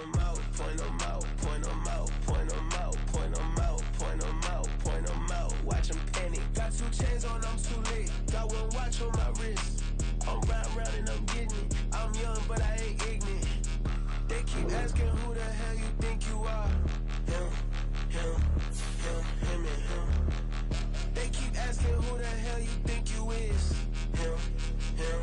them out, point them out, point them out, point them out, point them out, point them out, point them out. Watch them panic. Got 2 chains on, I'm too late. Got 1 watch on my wrist. I'm round and I'm getting it. I'm young, but I ain't ignorant. They keep asking who the hell you think you are. Him, and him. They keep asking who the hell you think you is. Him, and him.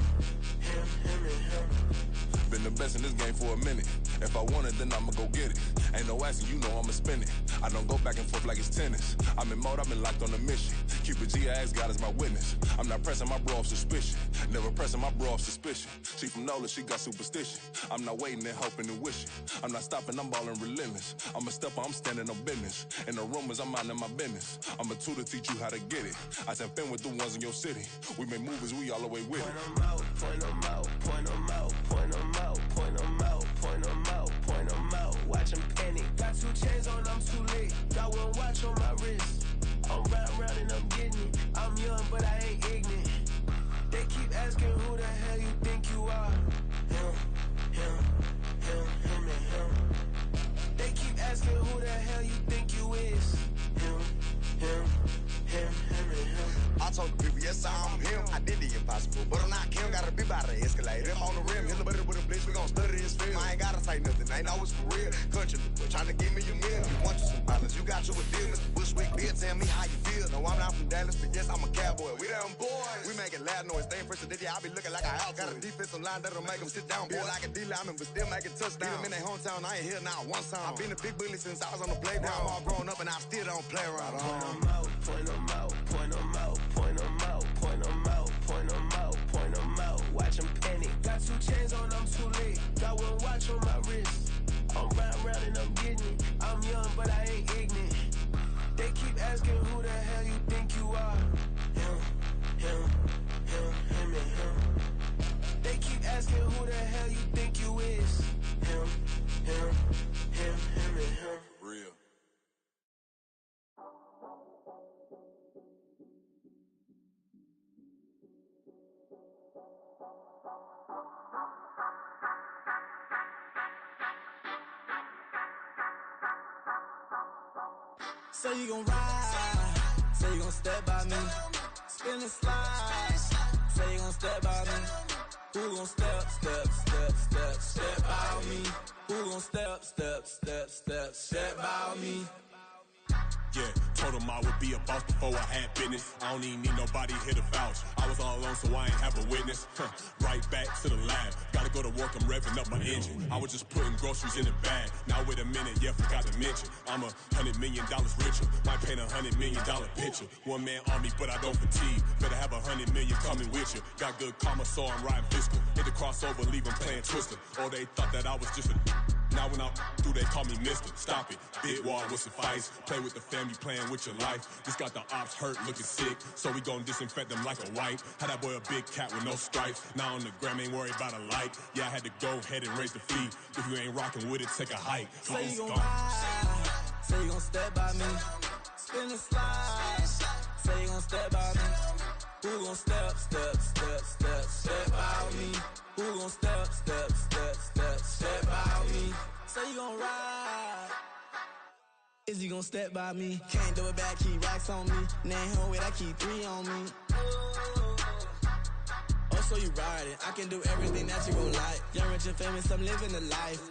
Been the best in this game for a minute. If I want it, then I'ma go get it. Ain't no asking, you know I'ma spend it. I don't go back and forth like it's tennis. I'm in mode, I've been locked on a mission. Keep a G, I ask God as my witness. I'm not pressing my bro off suspicion. Never pressing my bro off suspicion. She from Nola, she got superstition. I'm not waiting and hoping and wishing. I'm not stopping, I'm ballin' relentless. I'm a stepper, I'm standing on business. In the rumors, I'm minding my business. I'm a tutor, teach you how to get it. I said, fin with the ones in your city. We make movies, we all the way with it. Point them out, point them out, point them out, point them out, point them out, point them out, point them out. Watch them panic. Got 2 chains on, I'm too late. Got 1 watch on my wrist. I'm round and I'm getting it. I'm young, but I ain't ignorant. They keep asking who the hell you think you are. Him, and him. They keep asking who the hell you think you is. Him, and him. I told the people, yes, I'm him. I did the impossible, but I'm not him. Gotta be by the escalator. Him on the rim, hit the butter with a blitz. We gon' study his film. I ain't gotta say nothing, ain't always for real. Country, tryna give me a meal. You want you some violence, you got you a deal. Mr. Bushwick, Bill, tell me how you feel. No, I'm not from Dallas, but yes, I'm a cowboy. We them boys. We making loud noise. Staying fresh to I be looking like a house. Got a defensive line that'll make them sit down. Boy, like a D-lineman, but still making touchdowns. Beat them in their hometown, I ain't here now one time. I been a big bully since I was on the playground. I'm all grown up and I still don't play around. Point them out, point them out, point them out, point them out, point them out, point them out, point them out. Watch them panic. Got 2 chains on, I'm too late. Got 1 watch on my wrist. I'm round and I'm getting it. I'm young, but I ain't ignorant. They keep asking who the hell you think you are. Him, and him. They keep asking who the hell you think you is. Him, and him. Real. Say you gon' ride, say you gon' step by me, spin and slide, say you gon' step by me, who gon' step by me, who gon' step by me. Yeah, told him I would be a boss before I had business. I don't even need nobody here to vouch. I was all alone, so I ain't have a witness. Right back to the lab. Gotta go to work, I'm revving up my engine. I was just putting groceries in the bag. Now wait a minute, yeah, forgot to mention. I'm $100 million richer. Might paint $100 million picture. One man army, but I don't fatigue. Better have 100 million coming with you. Got good karma, so I'm riding fiscal. Hit the crossover, leave them playing Twister. Or they thought that I was just a... Now when I'm through, they call me Mister. Stop it. Big wall with some fights. Play with the family, playing with your life. Just got the ops hurt, looking sick. So we gon' disinfect them like a wipe. Had that boy a big cat with no stripes. Now on the gram, ain't worried about a light. Yeah, I had to go ahead and raise the fee. If you ain't rocking with it, take a hike. Say you gon' ride. Say you gon' step by me. Spin and slide. Say you gon' step by me. Who gon' step by me? Who gon' step by me? Say you gon' ride. Is he gon' step by me? Can't do it back, keep racks on me. Name home with I keep 3 on me. Oh, so you riding. I can do everything that you gon' like. Young, rich, and famous, I'm living the life.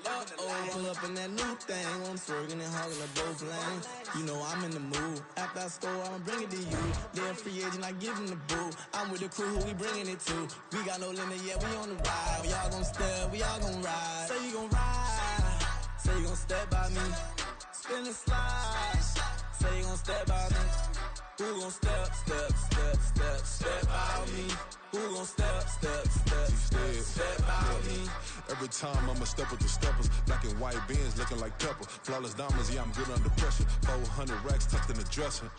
Pull up in that new thing. I'm swerving and hogging the both lanes. You know I'm in the mood. After I score, I'ma bring it to you. They're a free agent, I give them the boo. I'm with the crew, who we bringing it to. We got no limit, yeah, we on the ride. We all gon' step, we all gon' ride. Say you gon' ride. Say you gon' step by me. Spin and slide. Say you gon' step by me. Who gon' step by me? Who gon' step by me? Every time I'ma step with the steppers. Black and white beans looking like pepper. Flawless diamonds, yeah, I'm good under pressure. 400 racks tucked in the dresser.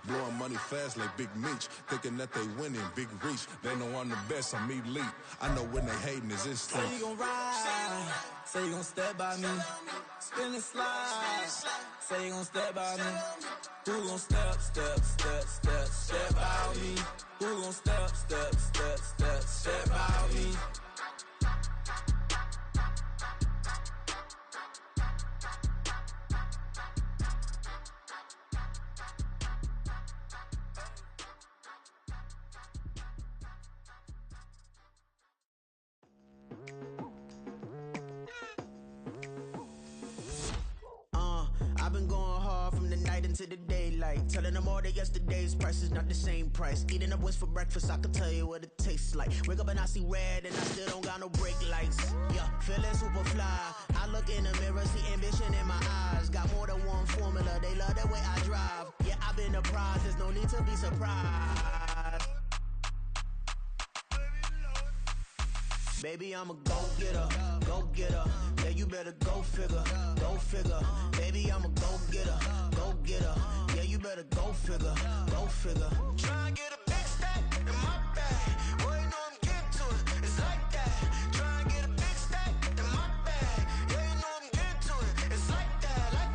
Blowing money fast like Big Meech. Thinking that they winning, big reach. They know I'm the best, I'm elite. I know when they hating is instinct. Say you gon' ride. Say you gon' step by me. Spin and slide. Say you gon' step by me. Who gon' step by me? Who gon' step by me? night into the daylight. Telling them all that yesterday's price is not the same price. Eating up what's for breakfast, I can tell you what it tastes like. Wake up and I see red and I still don't got no brake lights. Yeah, feeling super fly. I look in the mirror, see ambition in my eyes. Got more than one formula, they love the way I drive. Yeah, I've been a prize, there's no need to be surprised. Baby, I'm a go-getter, go-getter. Yeah, you better go figure, go figure. Baby, I'm a go-getter, go-getter. Yeah, you better go figure, go figure. Try and get a big stack in my bag. Boy, you know I'm getting to it, it's like that. Try and get a big stack in my bag. Yeah, you know I'm getting to it, it's like that, like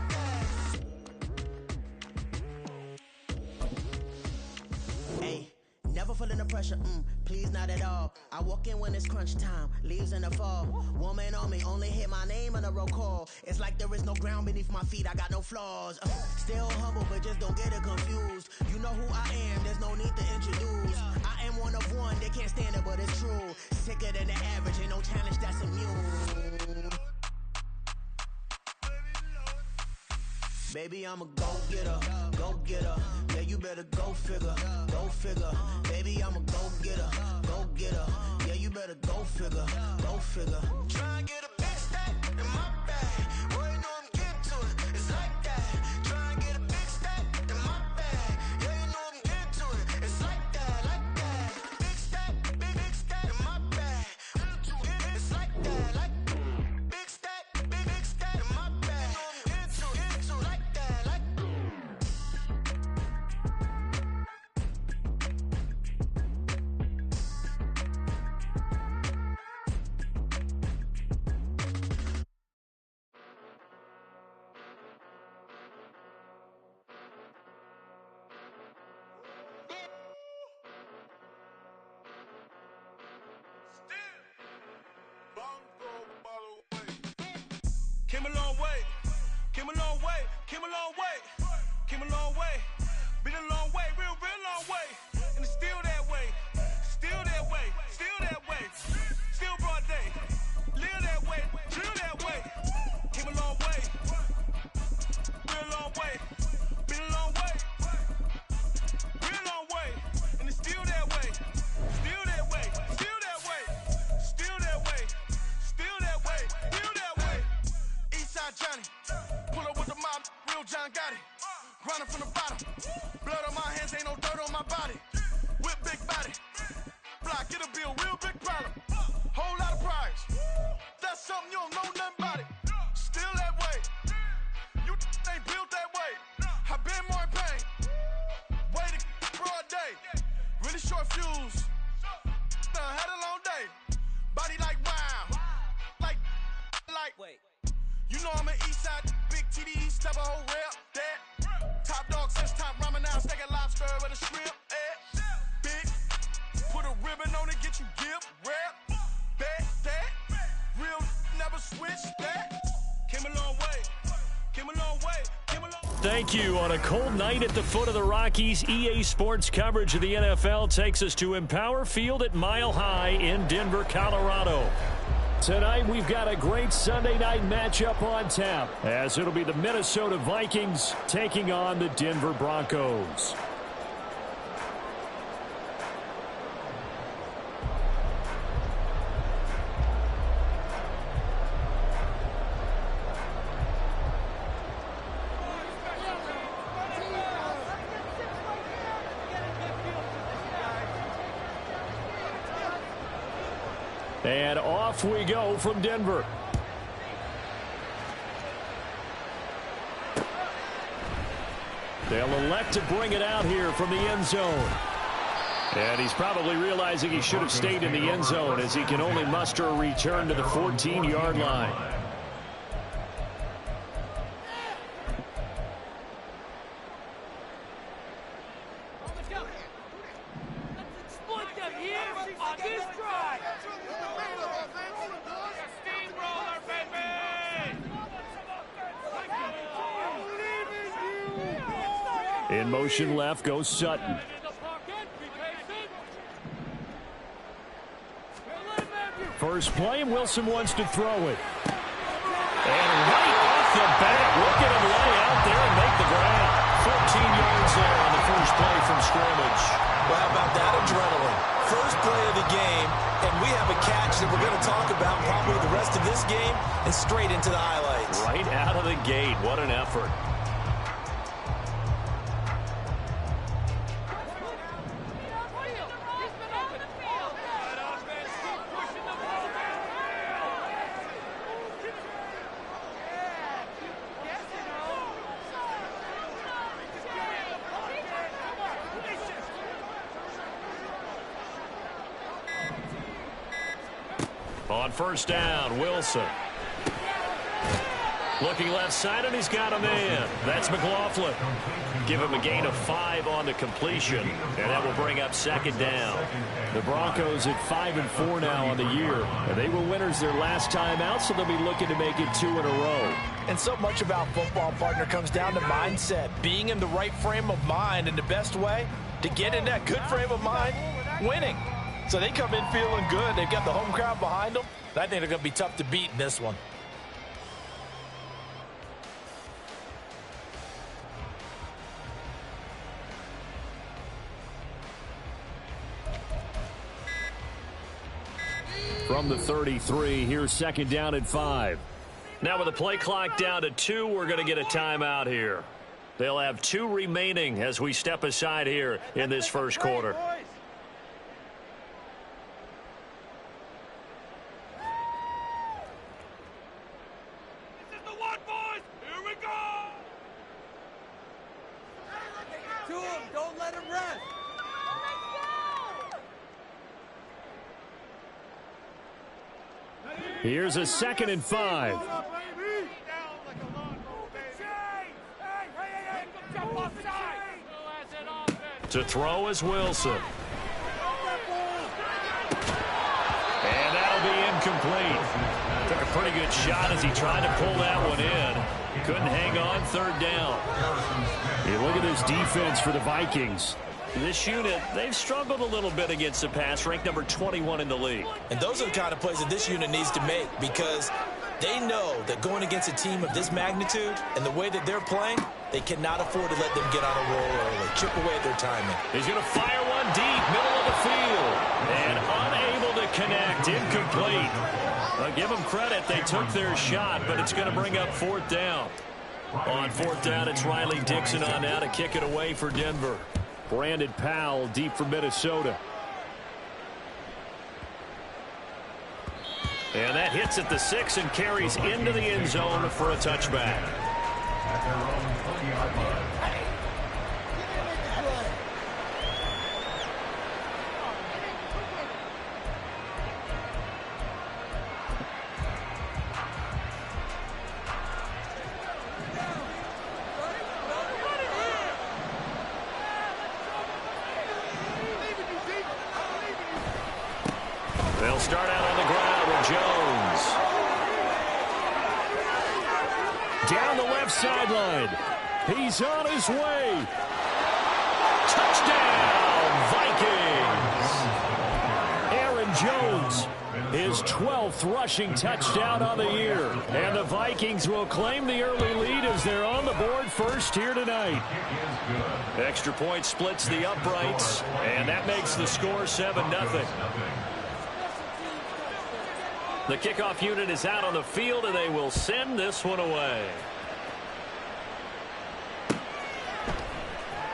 that. Hey. Never feeling the pressure, please not at all. I walk in when it's crunch time, leaves in the fall. Woman on me, only hit my name on a roll call. It's like there is no ground beneath my feet, I got no flaws. Still humble, but just don't get it confused. You know who I am, there's no need to introduce. I am one of one, they can't stand it, but it's true. Sicker than the average, ain't no challenge that's immune. Baby, I'm a go-getter, go-getter. Yeah, you better go figure, go figure. Baby, I'm a go-getter, go-getter. Yeah, you better go figure, go figure. Try and get a big stack in my bag. Boy, you know I'm getting to it, it's like that. Try and get a big stack in my bag. Yeah, you know I'm getting to it, it's like that, like that. Big stack, big stack in my bag. It's like that, like big stack in my bag. You know I'm getting to it, like that, like. Came a long way, came a long way, came a long way, came a long way, been a long way, real long way, and it's still that way, still that way, still that way, still broad day, live that way, drill that way, came a long way, real long way, been a long way, real long way, and it's still that way, still that way, still that way, still that way, still that way, still that way. Eastside Johnny, pull up with the mob, real John Gotti. Grinding from the bottom, blood on my hands, ain't no dirt on my body. Whip big body, block, get a bill, real big problem. Whole lot of prize, that's something you don't know nothing about it. Still that way, you ain't built that way. I been more in pain, way to broad day. Really short fuse, had a long day. Body like wow, like. Wait. You know I'm an Eastside, big TD, step a whole rep, that. Top dog since top ramen now, steak and lobster with a shrimp, Big, put a ribbon on it, get you give, rep, bet, that. Real, never switch, that. Came a long way, came a long way, came a long way. Thank you. On a cold night at the foot of the Rockies, EA Sports coverage of the NFL takes us to Empower Field at Mile High in Denver, Colorado. Tonight, we've got a great Sunday night matchup on tap, as it'll be the Minnesota Vikings taking on the Denver Broncos. And off we go from Denver. They'll elect to bring it out here from the end zone. And he's probably realizing he should have stayed in the end zone, as he can only muster a return to the 14-yard line. In motion left goes Sutton. First play, and Wilson wants to throw it. And right off the bat, look at him lay out there and make the grab. scrimmage. Well, how about that adrenaline? First play of the game, and we have a catch that we're going to talk about probably the rest of this game and straight into the highlights. Right out of the gate. What an effort. On first down, Wilson. Looking left side, and he's got a man. That's McLaughlin. Give him a gain of 5 on the completion, and that will bring up second down. The Broncos at 5-4 now on the year. And they were winners their last time out, so they'll be looking to make it 2 in a row. And so much about football, partner, comes down to mindset. Being in the right frame of mind, and the best way to get in that good frame of mind, winning. So they come in feeling good. They've got the home crowd behind them. I think they're going to be tough to beat in this one. From the 33, here's second down and 5. Now with the play clock down to 2, we're going to get a timeout here. They'll have 2 remaining as we step aside here in this first quarter. Don't let him rest. Here's a second and 5. To throw is Wilson. And that'll be incomplete. Took a pretty good shot as he tried to pull that one in. Couldn't hang on third down. You look at this defense for the Vikings. This unit, they've struggled a little bit against the pass, ranked number 21 in the league. And those are the kind of plays that this unit needs to make, because they know that going against a team of this magnitude and the way that they're playing, they cannot afford to let them get on a roll early. Chip away at their timing. He's going to fire one deep, middle of the field. And unable to connect, incomplete. I'll give them credit. They took their shot, but it's going to bring up fourth down. On fourth down, it's Riley Dixon on now to kick it away for Denver. Brandon Powell deep for Minnesota. And that hits at the 6 and carries into the end zone for a touchback. They'll start out on the ground with Jones. Down the left sideline. He's on his way. Touchdown, Vikings. Aaron Jones, his 12th rushing touchdown on the year. And the Vikings will claim the early lead as they're on the board first here tonight. Extra point splits the uprights, and that makes the score 7-0. The kickoff unit is out on the field, and they will send this one away.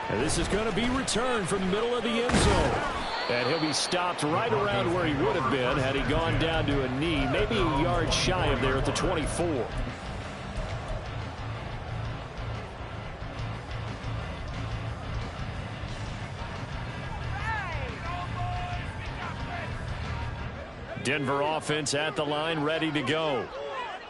And this is going to be returned from the middle of the end zone. And he'll be stopped right around where he would have been had he gone down to a knee, maybe a yard shy of there at the 24. Denver offense at the line, ready to go.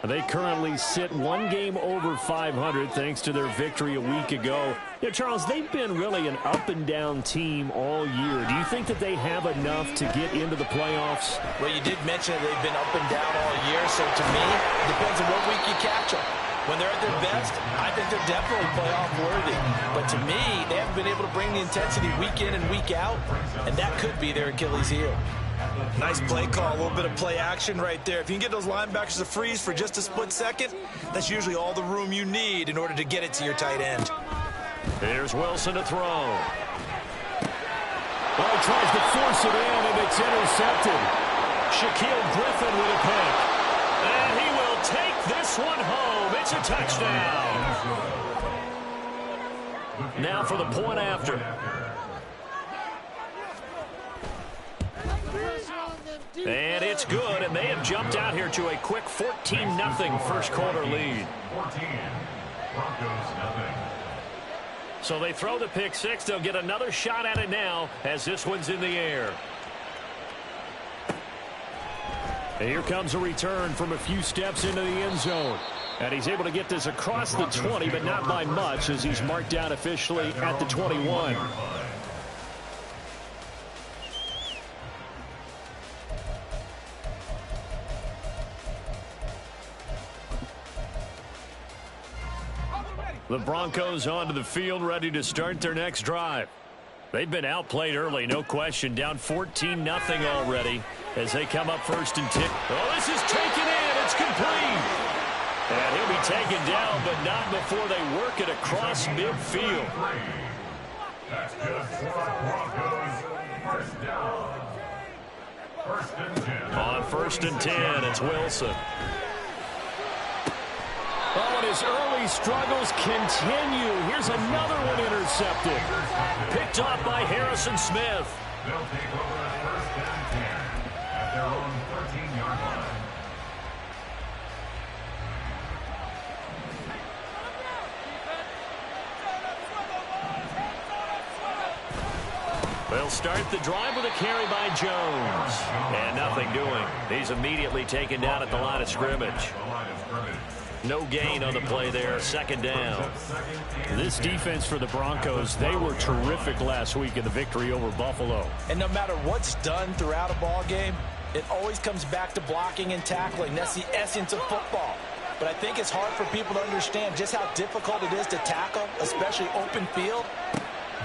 They currently sit one game over 500 thanks to their victory a week ago. Yeah, Charles, they've been really an up-and-down team all year. Do you think that they have enough to get into the playoffs? Well, you did mention that they've been up and down all year, so to me, it depends on what week you catch them. When they're at their best, I think they're definitely playoff worthy. But to me, they haven't been able to bring the intensity week in and week out, and that could be their Achilles heel. Nice play call, a little bit of play action right there. If you can get those linebackers to freeze for just a split second, that's usually all the room you need in order to get it to your tight end. Here's Wilson to throw. Well, he tries to force it in, and it's intercepted. Shaquille Griffin with a pick. And he will take this one home. It's a touchdown. Now for the point after. And it's good, and they have jumped out here to a quick 14-0 first quarter lead. 14, Broncos nothing. So they throw the pick six. They'll get another shot at it now as this one's in the air. And here comes a return from a few steps into the end zone. And he's able to get this across the 20, but not by much as he's marked down officially at the 21. The Broncos onto the field, ready to start their next drive. They've been outplayed early, no question. Down 14-0 already as they come up first and 10. Oh, this is taken in. It's complete. And he'll be taken down, but not before they work it across midfield. That's good for Broncos. First down. First and 10. On first and 10, it's Wilson. Oh, and his early struggles continue. Here's another one intercepted. Picked off by Harrison Smith. They'll take over at first and 10 at their own 13-yard line. They'll start the drive with a carry by Jones. And nothing doing. He's immediately taken down at the line of scrimmage. No gain on the play there. Second down. This defense for the Broncos, they were terrific last week in the victory over Buffalo. And no matter what's done throughout a ball game, it always comes back to blocking and tackling. That's the essence of football. But I think it's hard for people to understand just how difficult it is to tackle, especially open field.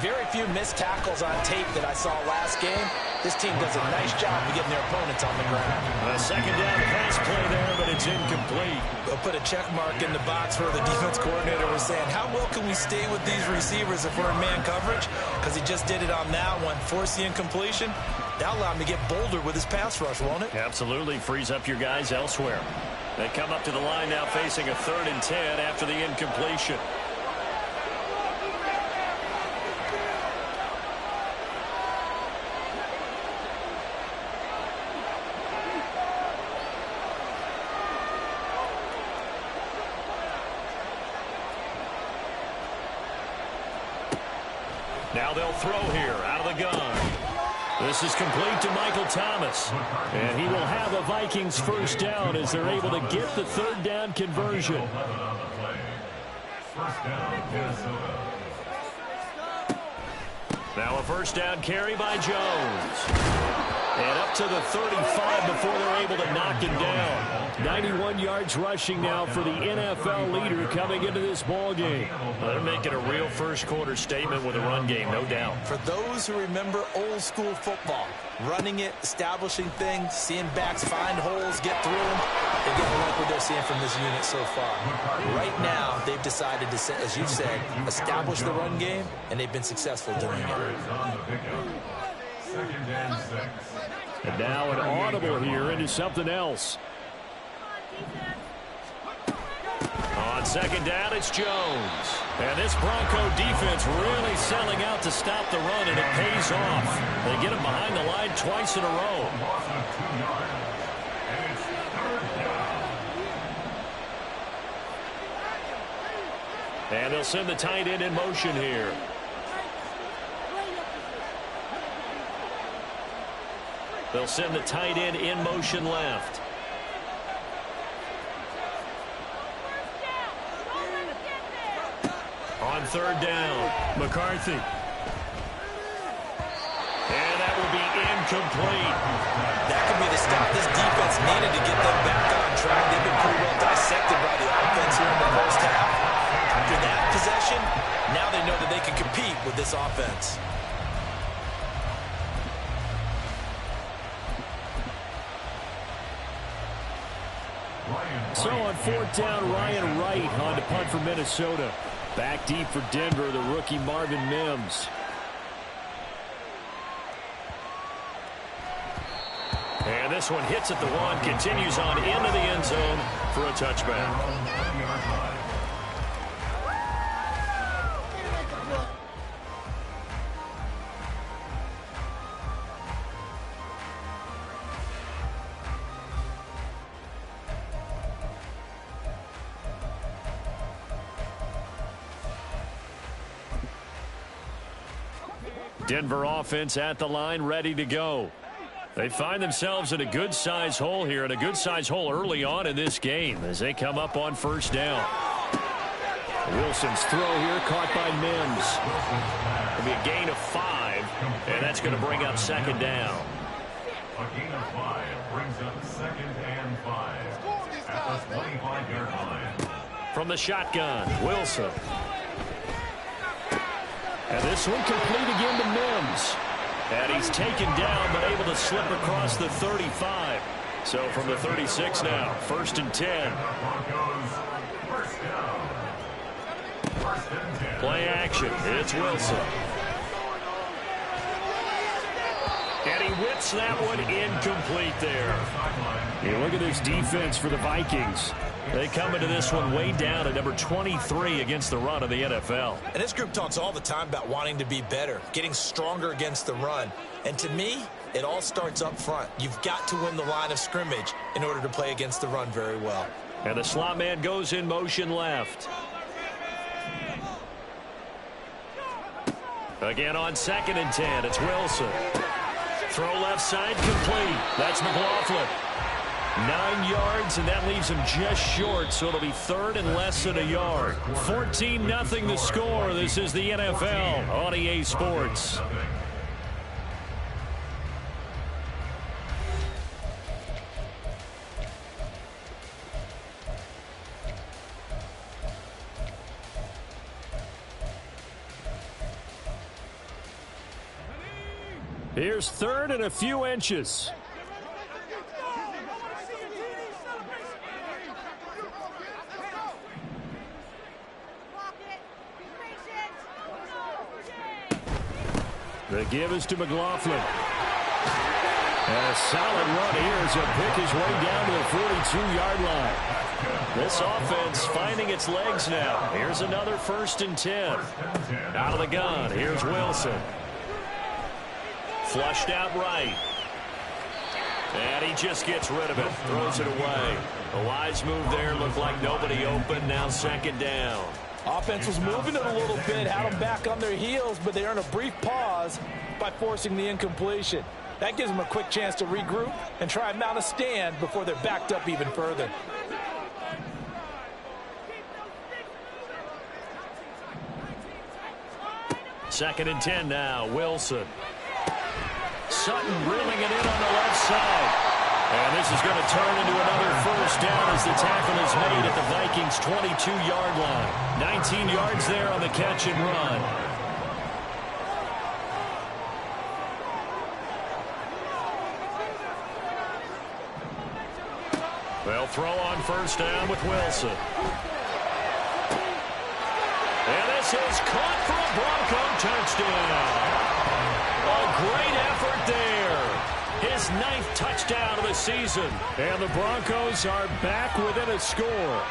Very few missed tackles on tape that I saw last game. This team does a nice job of getting their opponents on the ground. A second down pass play there, but it's incomplete. We'll put a check mark in the box where the defense coordinator was saying, how well can we stay with these receivers if we're in man coverage? Because he just did it on that one, force the incompletion. That'll allow him to get bolder with his pass rush, won't it? Absolutely. Frees up your guys elsewhere. They come up to the line now facing a 3rd and 10 after the incompletion. Now they'll throw here out of the gun. This is complete to Michael Thomas. And he will have a Vikings first down as they're able to get the 3rd down conversion. Now a first down carry by Jones. And up to the 35 before they're able to knock him down. 91 yards rushing now for the NFL leader coming into this ball game. Well, they're making a real first quarter statement with a run game, no doubt. For those who remember old school football, running it, establishing things, seeing backs find holes, get through them, they're getting like what they're seeing from this unit so far. Right now, they've decided to, as you said, establish the run game, and they've been successful doing it. And now an audible here into something else. On second down, it's Jones. And this Bronco defense really selling out to stop the run, and it pays off. They get him behind the line twice in a row. And they'll send the tight end in motion here. They'll send the tight end in motion left. On 3rd down, McCarthy. And that will be incomplete. That could be the stop this defense needed to get them back on track. They've been pretty well dissected by the offense here in the first half. After that possession, now they know that they can compete with this offense. So on 4th down, Ryan Wright on to punt for Minnesota. Back deep for Denver, the rookie Marvin Mims. this one hits at the 1, continues on into the end zone for a touchback. Denver offense at the line, ready to go. They find themselves in a good-sized hole here, and a good-sized hole early on in this game as they come up on first down. Wilson's throw here caught by Mims. It'll be a gain of 5, and that's going to bring up second down. A gain of 5 brings up 2nd and 5 at the 25-yard line. From the shotgun, Wilson. And this one complete again to Mims. And he's taken down, but able to slip across the 35. So from the 36 now, 1st and 10. Play action. It's Wilson. And he whips that one incomplete there. You look at this defense for the Vikings. They come into this one way down at number 23 against the run of the NFL. And this group talks all the time about wanting to be better, getting stronger against the run. And to me, it all starts up front. You've got to win the line of scrimmage in order to play against the run very well. And the slot man goes in motion left. Again on 2nd and 10, it's Wilson. Throw left side complete. That's McLaughlin. 9 yards, and that leaves him just short, so it'll be 3rd and less than a yard. 14-0 the score. This is the NFL on EA Sports. Here's 3rd and a few inches. The give is to McLaughlin. And a solid run here as he'll pick his way down to the 42-yard line. This offense finding its legs now. Here's another 1st and 10. Out of the gun, here's Wilson. Flushed out right. And he just gets rid of it. Throws it away. A wise move there. Looked like nobody open. Now 2nd down. Offense was moving it a little bit, had them back on their heels, but they earn a brief pause by forcing the incompletion. That gives them a quick chance to regroup and try and mount a stand before they're backed up even further. Second and 10 now, Wilson. Sutton reeling it in on the left side. And this is going to turn into another 1st down as the tackle is made at the Vikings' 22-yard line. 19 yards there on the catch and run. They'll throw on 1st down with Wilson. And this is caught for a Bronco touchdown. A great effort there. His 9th touchdown of the season. And the Broncos are back within a score.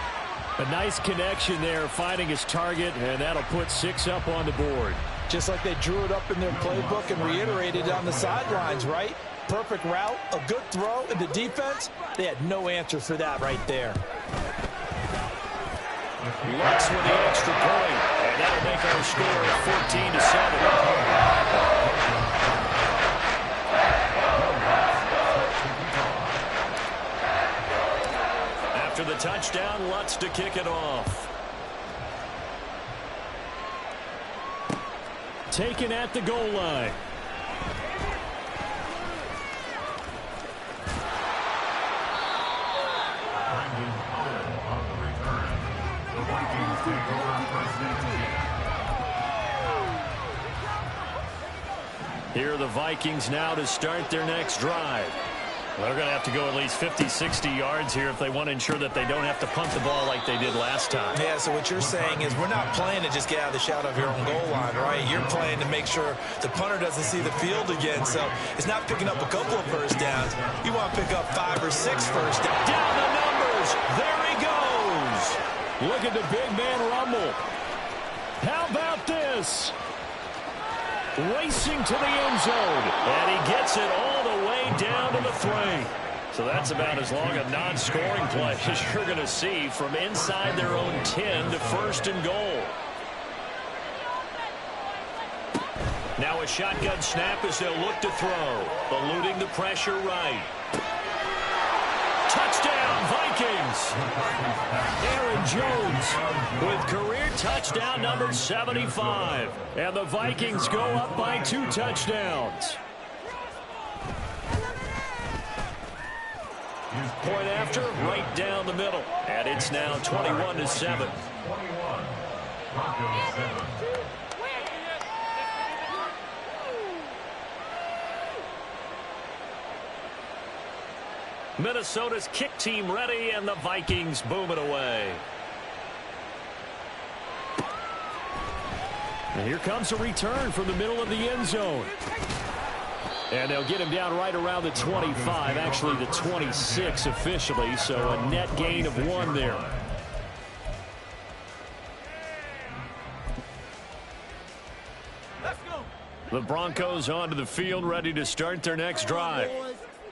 A nice connection there, finding his target, and that'll put 6 up on the board. Just like they drew it up in their playbook and reiterated on the sidelines, right? Perfect route, a good throw, and the defense, they had no answer for that right there. Lutz with the extra point, and that'll make our score 14-7. After the touchdown, Lutz to kick it off. Taken at the goal line. Here are the Vikings now to start their next drive. They're going to have to go at least 50, 60 yards here if they want to ensure that they don't have to punt the ball like they did last time. Yeah, so what you're saying is we're not playing to just get out of the shadow of your own goal line, right? You're playing to make sure the punter doesn't see the field again. So it's not picking up a couple of first downs. You want to pick up 5 or 6 first downs. Down the numbers. There he goes. Look at the big man rumble. How about this? Racing to the end zone. And he gets it all the way down to the 3. So that's about as long a non-scoring play as you're going to see from inside their own 10 to 1st and goal. Now a shotgun snap as they'll look to throw. Eluding the pressure right. Touchdown, Vikings. Aaron Jones with career touchdown number 75. And the Vikings go up by 2 touchdowns. Point after, right down the middle. And it's now 21-7. 21. Broncos 7. Minnesota's kick team ready, and the Vikings boom it away. And here comes a return from the middle of the end zone. And they'll get him down right around the 25, actually the 26 officially, so a net gain of 1 there. The Broncos onto the field, ready to start their next drive.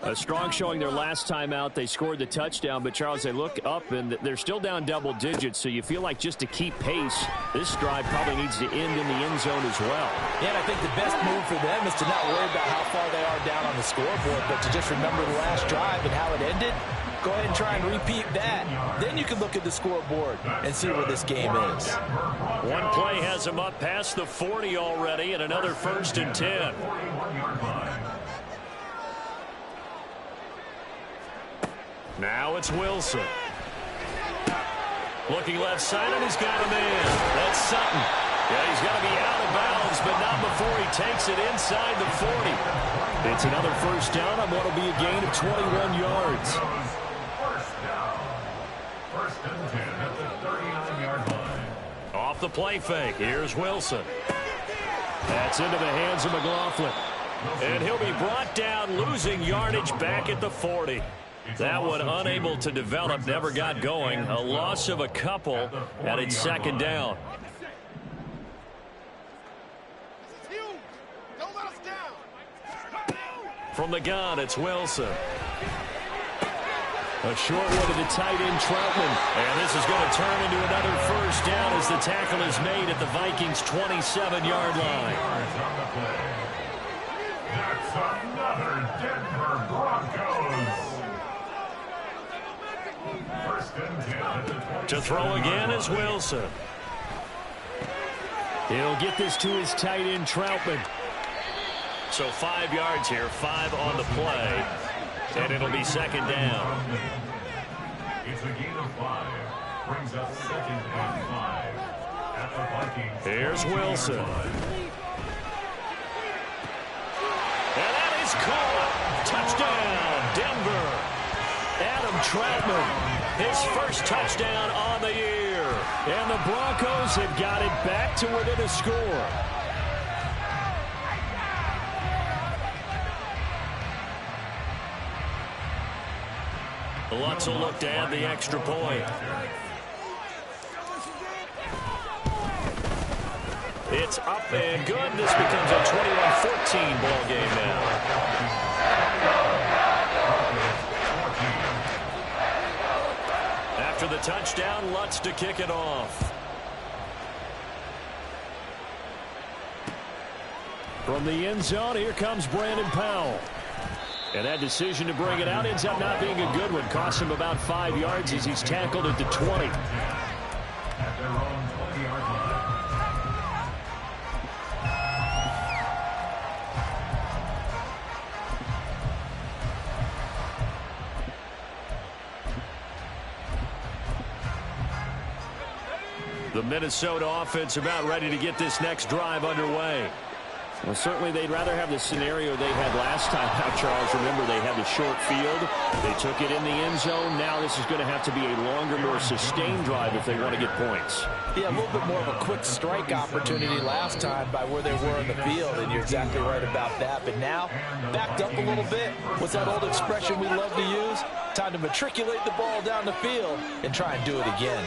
A strong showing their last time out. They scored the touchdown, but, Charles, they look up, and they're still down double digits, so you feel like just to keep pace, this drive probably needs to end in the end zone as well. Yeah, and I think the best move for them is to not worry about how far they are down on the scoreboard, but to just remember the last drive and how it ended. Go ahead and try and repeat that. Then you can look at the scoreboard and see where this game is. One play has them up past the 40 already, and another 1st and 10. Now it's Wilson. Looking left side, and he's got a man. That's Sutton. Yeah, he's got to be out of bounds, but not before he takes it inside the 40. It's another 1st down on what will be a gain of 21 yards. First down. 1st and 10 at the 39-yard line. Off the play fake, here's Wilson. That's into the hands of McLaughlin. And he'll be brought down, losing yardage back at the 40. That one unable to develop, never got going. A loss of a couple, and it's 2nd down. From the gun, it's Wilson. A short one to the tight end, Troutman. And this is going to turn into another 1st down as the tackle is made at the Vikings' 27-yard line. That's another Denver Broncos. To throw again is Wilson. He'll get this to his tight end, Troutman. So 5 yards here, 5 on the play. And it'll be 2nd down. It's a gain of 5. Brings up 2nd and 5. At the Vikings. Here's Wilson. And that is caught. Touchdown, Denver. Adam Troutman, his 1st touchdown on the year. And the Broncos have got it back to within a score. Lutz will look to add the extra point. It's up and good. This becomes a 21-14 ball game now. After the touchdown, Lutz to kick it off. From the end zone, here comes Brandon Powell. And that decision to bring it out ends up not being a good one. Costs him about 5 yards as he's tackled at the 20. At their own 20-yard line. The Minnesota offense about ready to get this next drive underway. Well, certainly they'd rather have the scenario they had last time out, Charles. Remember, they had the short field. They took it in the end zone. Now this is going to have to be a longer, more sustained drive if they want to get points. Yeah, a little bit more of a quick strike opportunity last time by where they were in the field, and you're exactly right about that. But now, backed up a little bit. What's that old expression we love to use? Time to matriculate the ball down the field and try and do it again.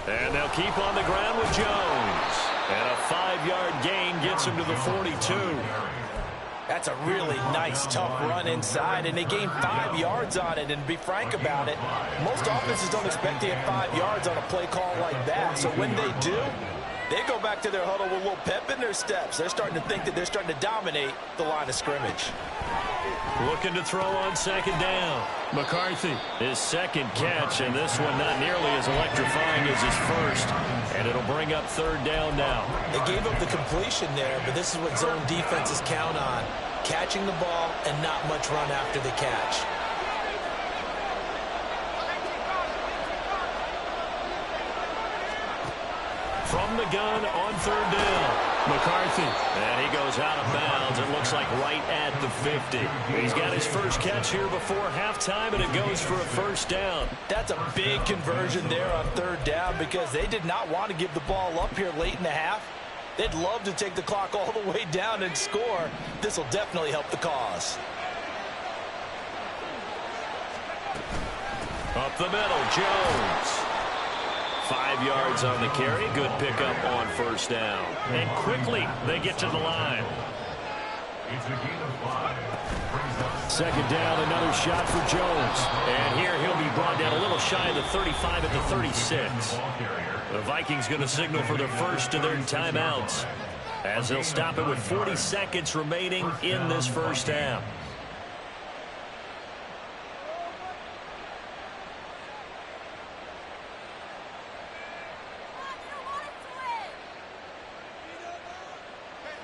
And they'll keep on the ground with Jones. And a 5-yard gain gets him to the 42. That's a really nice, tough run inside, and they gained 5 yards on it. And to be frank about it, most offenses don't expect to get 5 yards on a play call like that. So when they do, they go back to their huddle with a little pep in their steps. They're starting to think that they're starting to dominate the line of scrimmage. Looking to throw on second down. McCarthy, his second catch, and this one not nearly as electrifying as his first. And it'll bring up third down now. They gave up the completion there, but this is what zone defenses count on. Catching the ball and not much run after the catch. From the gun on third down. McCarthy. And he goes out of bounds. It looks like right at the 50. He's got his first catch here before halftime, and it goes for a first down. That's a big conversion there on third down because they did not want to give the ball up here late in the half. They'd love to take the clock all the way down and score. This will definitely help the cause. Up the middle, Jones. 5 yards on the carry. Good pickup on first down. And quickly, they get to the line. It's a gain of 5. Second down, another shot for Jones. And here he'll be brought down a little shy of the 35 at the 36. The Vikings going to signal for their first of their timeouts, as they'll stop it with 40 seconds remaining in this first half.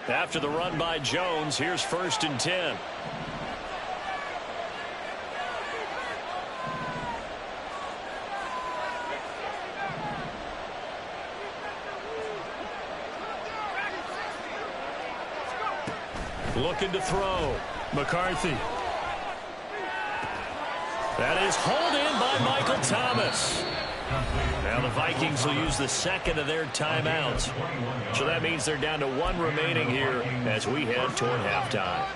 After the run by Jones, here's first and 10. Looking to throw. McCarthy. That is hauled in by Michael Thomas. Now the Vikings will use the second of their timeouts. So that means they're down to 1 remaining here as we head toward halftime.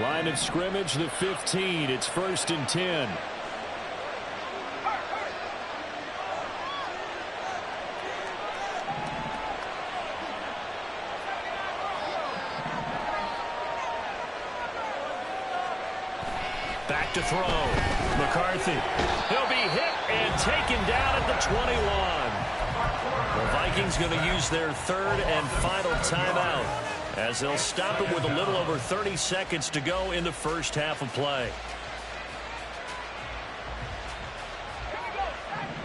Line of scrimmage, the 15. It's first and 10. Back to throw. McCarthy. He'll be hit and taken down at the 21. The Vikings going to use their third and final timeout as they'll stop it with a little over 30 seconds to go in the first half of play.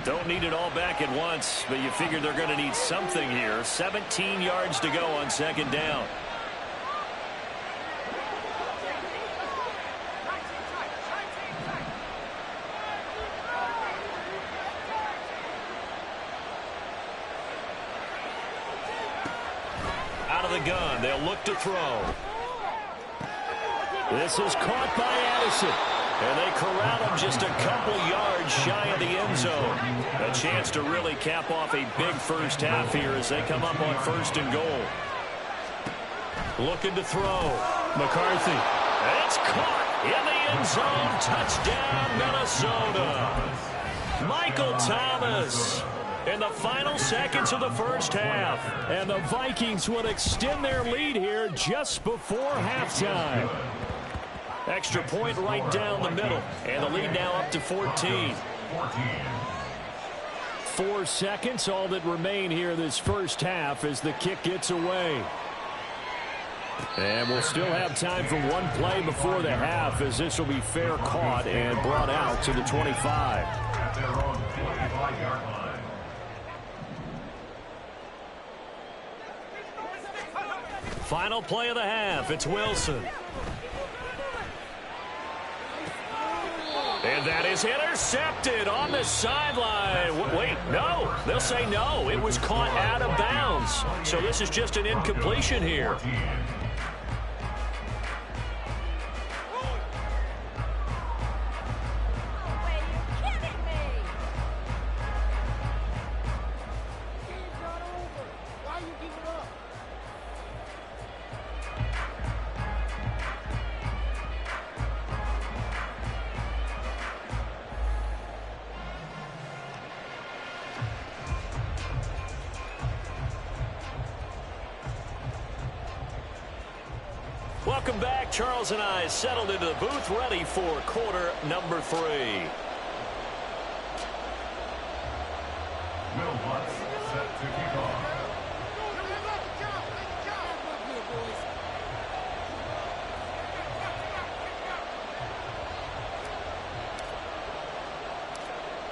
Don't need it all back at once, but you figure they're going to need something here. 17 yards to go on second down. Gun. They'll look to throw. This is caught by Addison. And they corral him just a couple yards shy of the end zone. A chance to really cap off a big first half here as they come up on first and goal. Looking to throw. McCarthy. It's caught in the end zone. Touchdown, Minnesota. Michael Thomas. In the final seconds of the first half. And the Vikings would extend their lead here just before halftime. Extra point right down the middle. And the lead now up to 14. 4 seconds, all that remain here this first half as the kick gets away. And we'll still have time for one play before the half as this will be fair caught and brought out to the 25. At their own 25-yard line. Final play of the half. It's Wilson. And that is intercepted on the sideline. Wait, no. They'll say no. It was caught out of bounds. So this is just an incompletion here. Welcome back. Charles and I settled into the booth, ready for quarter number 3. Will Lutz set to kick off.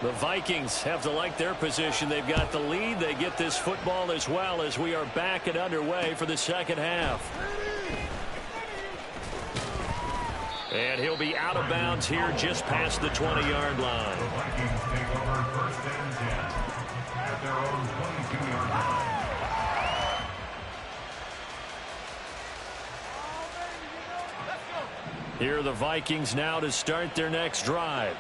The Vikings have to like their position. They've got the lead. They get this football as well as we are back and underway for the second half. And he'll be out of bounds here just past the 20-yard line. The Vikings take over first and 10 at their own 22-yard line. Here are the Vikings now to start their next drive.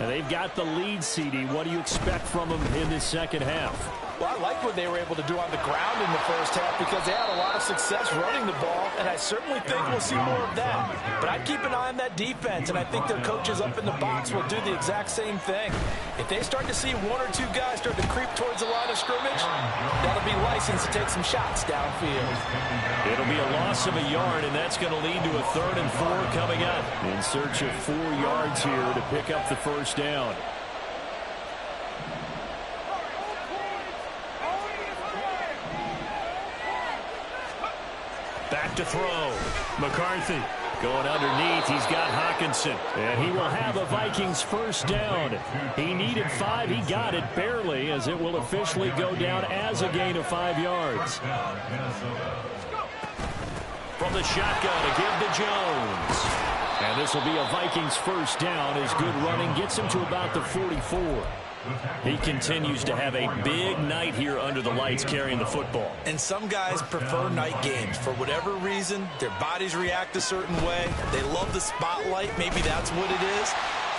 And they've got the lead, CD. What do you expect from them in this second half? Well, I like what they were able to do on the ground in the first half because they had a lot of success running the ball, and I certainly think we'll see more of that. But I'd keep an eye on that defense, and I think their coaches up in the box will do the exact same thing. If they start to see 1 or 2 guys start to creep towards the line of scrimmage, that'll be license to take some shots downfield. It'll be a loss of a yard, and that's going to lead to a 3rd and 4 coming up. In search of 4 yards here to pick up the first down. Back to throw. McCarthy going underneath. He's got Hawkinson. And he will have a Vikings first down. He needed 5. He got it barely, as it will officially go down as a gain of 5 yards. From the shotgun to give to Jones. And this will be a Vikings first down as good running gets him to about the 44. He continues to have a big night here under the lights carrying the football. And some guys prefer night games. For whatever reason, their bodies react a certain way. They love the spotlight. Maybe that's what it is.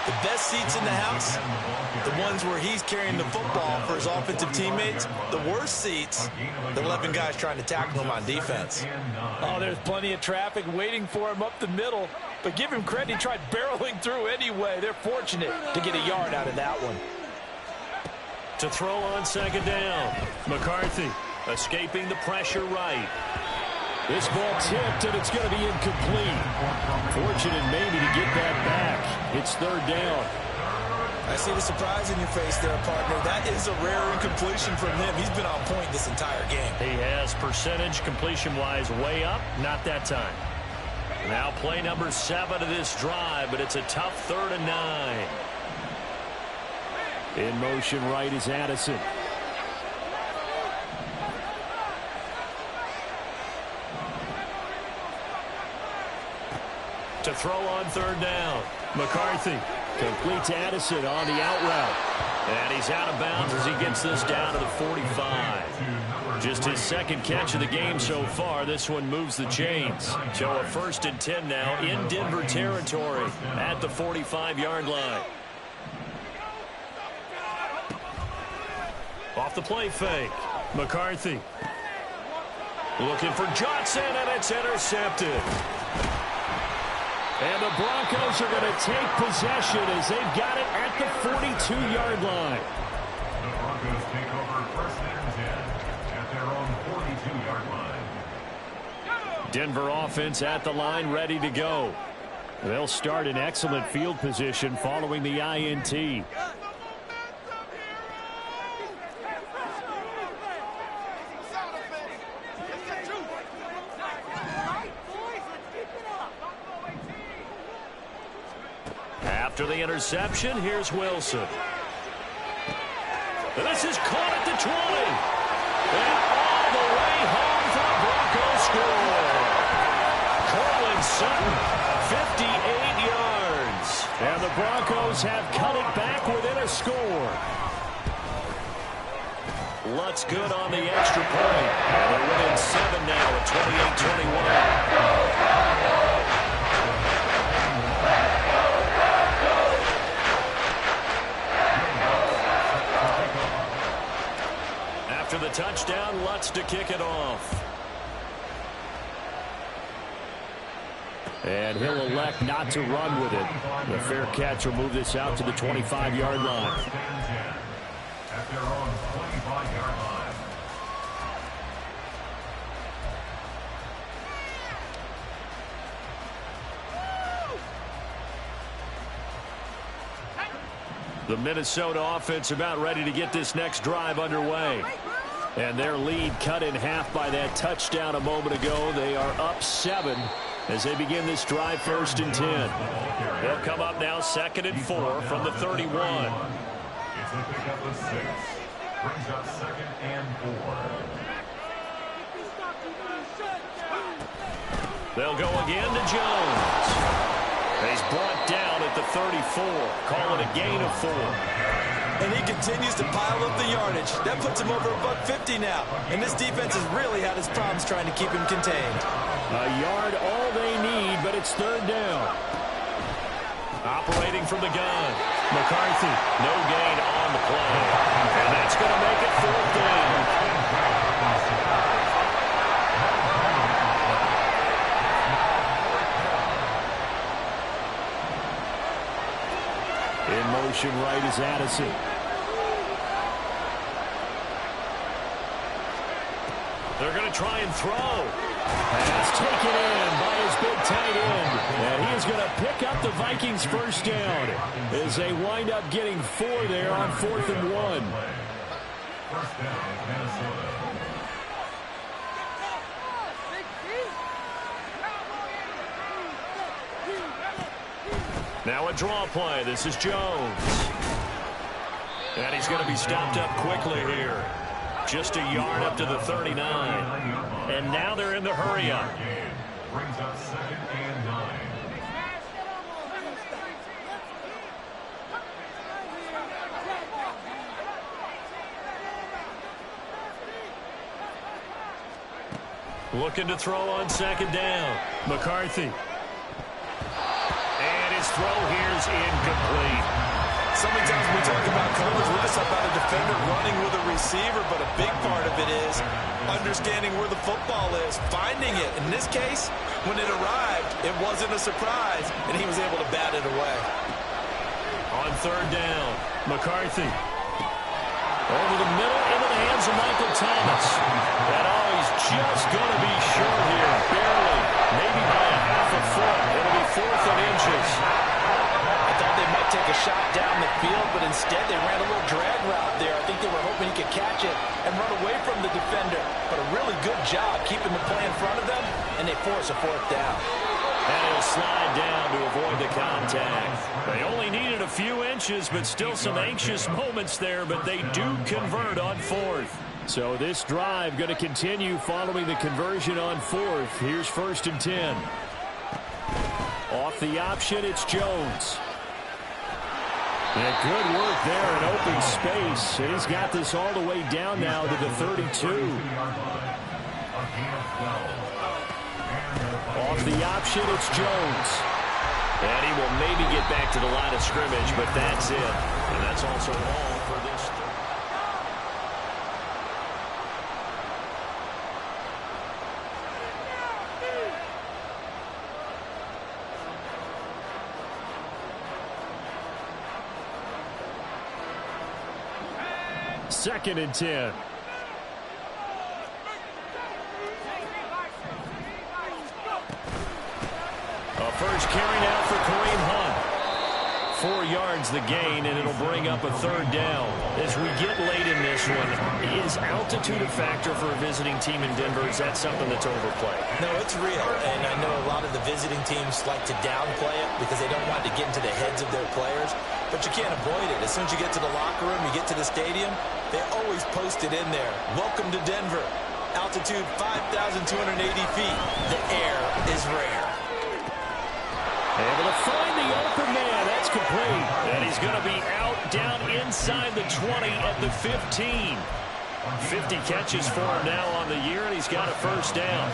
The best seats in the house, the ones where he's carrying the football for his offensive teammates. The worst seats, the 11 guys trying to tackle him on defense. Oh, there's plenty of traffic waiting for him up the middle. But give him credit, he tried barreling through anyway. They're fortunate to get a yard out of that one. To throw on second down. McCarthy escaping the pressure right. This ball tipped, and it's going to be incomplete. Fortunate maybe to get that back. It's 3rd down. I see the surprise in your face there, partner. That is a rare incompletion from him. He's been on point this entire game. He has percentage completion-wise way up. Not that time. Now play number 7 of this drive, but it's a tough 3rd and 9. In motion right is Addison. To throw on 3rd down. McCarthy completes Addison on the out route. And he's out of bounds as he gets this down to the 45. Just his 2nd catch of the game so far. This one moves the chains. So a 1st and 10 now in Denver territory at the 45-yard line. Off the play fake. McCarthy looking for Johnson, and it's intercepted. And the Broncos are going to take possession as they've got it at the 42-yard line. The Broncos take over first and 10 at their own 42-yard line. Denver offense at the line, ready to go. They'll start in excellent field position following the INT. After the interception, here's Wilson. This is caught at the 20. And all the way home for the Broncos score. Cortland Sutton, 58 yards. And the the Broncos have cut it back within a score. Lutz good on the extra point. And they're within 7 now at 28-21. After the touchdown, Lutz to kick it off. And he'll elect not to run with it. The fair catch will move this out to the 25-yard line. At their own 25-yard line. The Minnesota offense about ready to get this next drive underway. And their lead cut in half by that touchdown a moment ago. They are up 7 as they begin this drive, 1st and 10. They'll come up now 2nd and 4 from the 31. It's a pickup of 6. Brings up 2nd and 4. They'll go again to Jones. He's brought down at the 34. Call it a gain of 4. And he continues to pile up the yardage. That puts him over $150 now. And this defense has really had its problems trying to keep him contained. A yard all they need, but it's 3rd down. Operating from the gun. McCarthy, no gain on the play. And that's going to make it 4th down. In motion right is Addison. They're going to try and throw. And that's taken in by his big tight end. And he is going to pick up the Vikings' 1st down as they wind up getting 4 there on 4th and 1. 1st down, Minnesota. Now a draw play. This is Jones. And he's going to be stopped up quickly here. Just a yard up to the 39. And now they're in the hurry-up. Brings up 2nd and 9. Looking to throw on 2nd down. McCarthy. And his throw here is incomplete. So many times when we talk about coverage, we're just about a defender running with a receiver, but a big part of it is understanding where the football is, finding it. In this case, when it arrived, it wasn't a surprise, and he was able to bat it away. On 3rd down, McCarthy. Over the middle, into the hands of Michael Thomas. And he's just going to be short here, barely, maybe by a half a foot. It'll be 4th and inches. I thought they might take a shot down the field, but instead they ran a little drag route there. I think they were hoping he could catch it and run away from the defender. But a really good job keeping the play in front of them, and they force a 4th down. And he'll slide down to avoid the contact. They only needed a few inches, but still some anxious moments there, but they do convert on 4th. So this drive going to continue following the conversion on 4th. Here's 1st and 10. Off the option, it's Jones. And good work there in open space. And he's got this all the way down now to the 32. Off the option, it's Jones. And he will maybe get back to the line of scrimmage, but that's it. And that's also all for this. Second and 10. First carry now for Kareem Hunt. 4 yards the gain, and it'll bring up a 3rd down. As we get late in this one, is altitude a factor for a visiting team in Denver? Is that something that's overplayed? No, it's real, and I know a lot of the visiting teams like to downplay it because they don't want to get into the heads of their players, but you can't avoid it. As soon as you get to the locker room, you get to the stadium, they always post it in there. Welcome to Denver. Altitude 5,280 feet. The air is rare. Able to find the open man. That's It's complete. And he's going to be out down inside the 20 at the 15. 50 catches for him now on the year, and he's got a first down.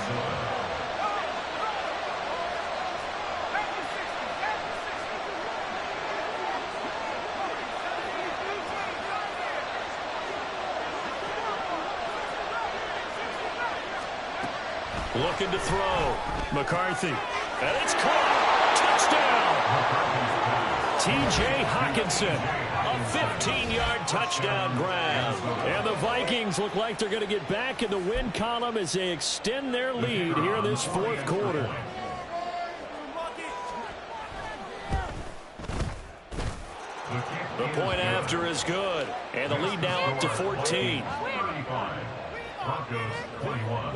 Looking to throw. McCarthy. And it's caught. Touchdown. T.J. Hockenson. A 15-yard touchdown grab. And the Vikings look like they're going to get back in the win column as they extend their lead here in this fourth quarter. The point after is good. And the lead now up to 14. Broncos 21.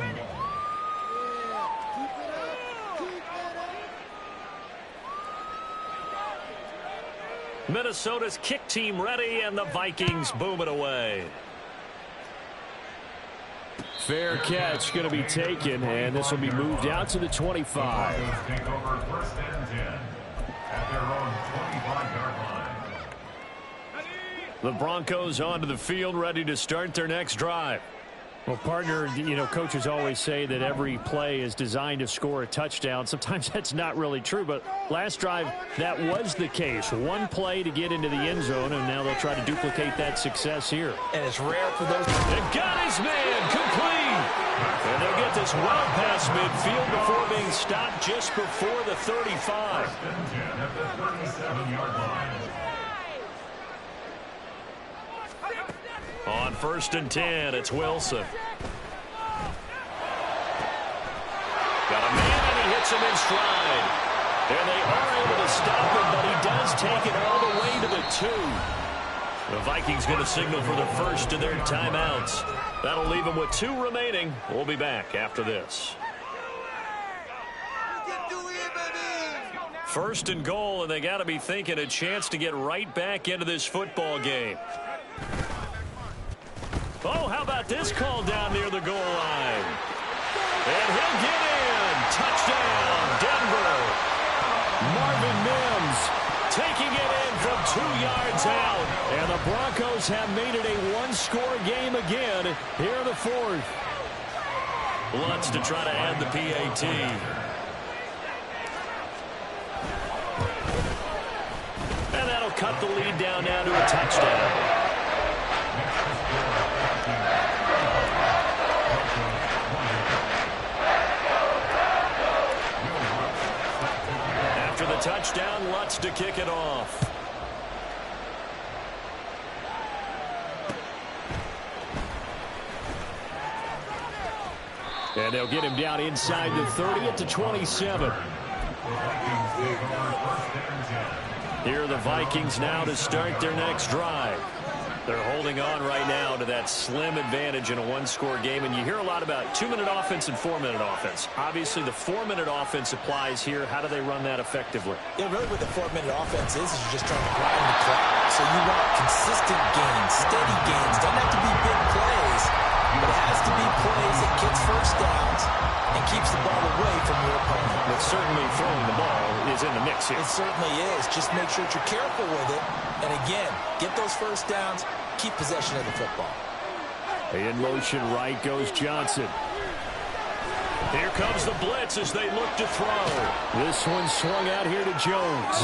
Minnesota's kick team ready, and the Vikings boom it away. Fair catch going to be taken, and this will be moved out to the 25. Broncos take over first and 10 at their own 25-yard line. The Broncos onto the field, ready to start their next drive. Well, partner, you know, coaches always say that every play is designed to score a touchdown. Sometimes that's not really true, but last drive, that was the case. One play to get into the end zone, and now they'll try to duplicate that success here. And it's rare for those. They've got his man complete. And they'll get this well past midfield before being stopped just before the 35. First and 10 at the 37-yard line. On first and 10, it's Wilson. Got a man, and he hits him in stride. And they are able to stop him, but he does take it all the way to the 2. The Vikings going to signal for the first of their timeouts. That'll leave them with 2 remaining. We'll be back after this. First and goal, and they got to be thinking a chance to get right back into this football game. Oh, how about this call down near the goal line? And he'll get in. Touchdown, Denver. Marvin Mims taking it in from 2 yards out. And the Broncos have made it a one-score game again here in the fourth. Lutz to try to add the PAT. And that'll cut the lead down now to a touchdown. After the touchdown, Lutz to kick it off. And they'll get him down inside the 30 at the 27. Here are the Vikings now to start their next drive. They're holding on right now to that slim advantage in a one-score game. And you hear a lot about 2-minute offense and 4-minute offense. Obviously, the 4-minute offense applies here. How do they run that effectively? Yeah, really what the 4-minute offense is you're just trying to grind the clock. So you want consistent gains, steady gains. Don't have to be big plays, but it has to be plays that gets first downs and keeps the ball away from your opponent. But certainly throwing the ball is in the mix here. It certainly is. Just make sure that you're careful with it. And again, get those first downs, keep possession of the football. In motion, right goes Johnson. Here comes the blitz as they look to throw. This one swung out here to Jones.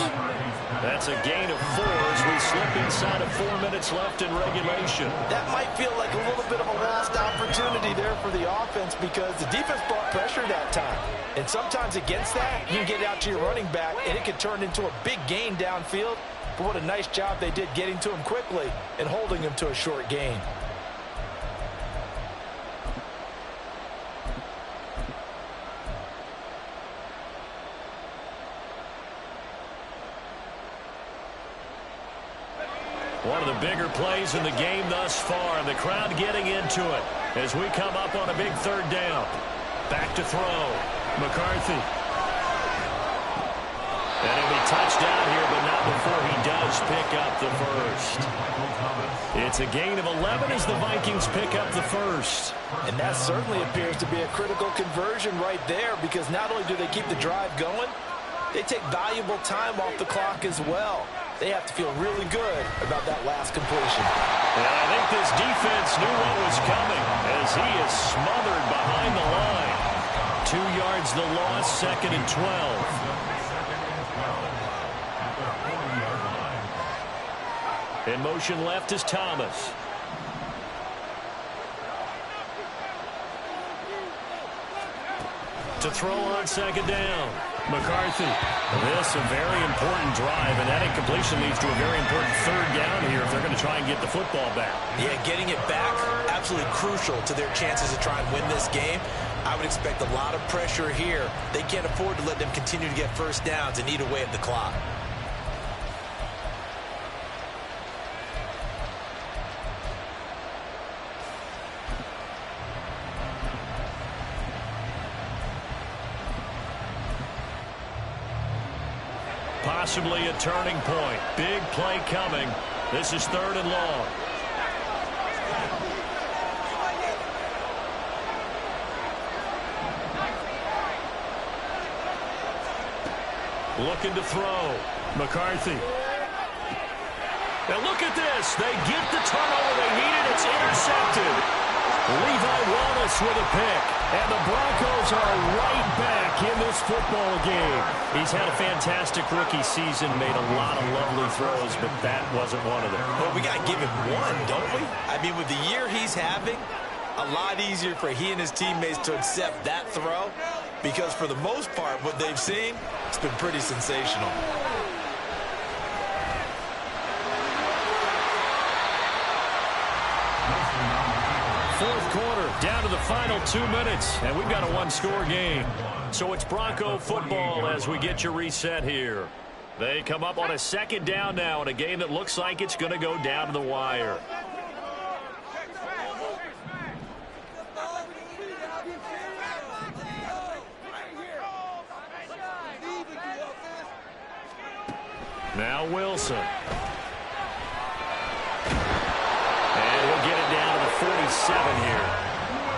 That's a gain of 4 as we slip inside of 4 minutes left in regulation. That might feel like a little bit of a lost opportunity there for the offense because the defense brought pressure that time. And sometimes against that, you can get out to your running back, and it can turn into a big gain downfield. But what a nice job they did getting to him quickly and holding him to a short gain. One of the bigger plays in the game thus far. The crowd getting into it as we come up on a big third down. Back to throw. McCarthy. And he'll be touched down here, but not before he does pick up the first. It's a gain of 11 as the Vikings pick up the first. And that certainly appears to be a critical conversion right there because not only do they keep the drive going, they take valuable time off the clock as well. they have to feel really good about that last completion. And I think this defense knew what was coming as he is smothered behind the line. 2 yards the loss, 2nd and 12. In motion left is Thomas. To throw on 2nd down. McCarthy. This a very important drive, and that incompletion leads to a very important 3rd down here if they're going to try and get the football back. Yeah, getting it back, absolutely crucial to their chances to try and win this game. I would expect a lot of pressure here. They can't afford to let them continue to get first downs and eat away at the clock. Possibly a turning point. Big play coming. This is 3rd and long. Looking to throw. McCarthy. Now look at this. They get the turnover they needed. It's intercepted. Levi Wallace with a pick. And the Broncos are right back in this football game. He's had a fantastic rookie season, made a lot of lovely throws, but that wasn't one of them. Well, we got to give him one, don't we? I mean, with the year he's having, a lot easier for he and his teammates to accept that throw because for the most part, what they've seen, it's been pretty sensational. Fourth quarter, down to the final 2 minutes, and we've got a one-score game. So it's Bronco football as we get you reset here. They come up on a 2nd down now in a game that looks like it's going to go down to the wire. Now Wilson. And we'll get it down to the 47 here.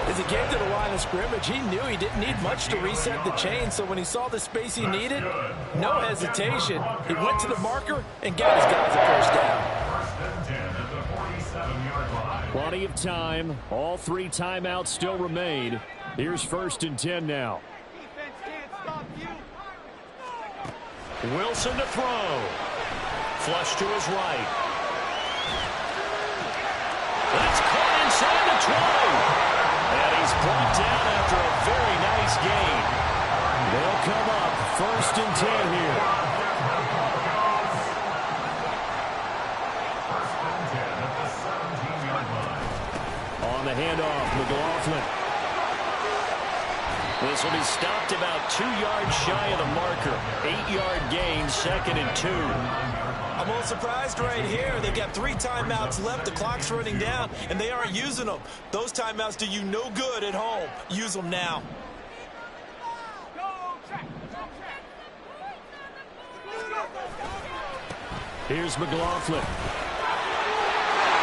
As he came to the line of scrimmage, he knew he didn't need much to reset the chain, so when he saw the space he needed, no hesitation. He went to the marker and got his guys a first down. Plenty of time. All 3 timeouts still remain. Here's 1st and 10 now. Wilson to throw. Flush to his right. That's caught inside the 20. And he's brought down after a very nice gain. They'll come up 1st and 10 here. On the handoff, McLaughlin. This will be stopped about 2 yards shy of the marker. 8-yard gain, 2nd and 2. I'm a little surprised right here. They've got 3 timeouts left. The clock's running down, and they aren't using them. Those timeouts do you no good at home. Use them now. Here's McLaughlin.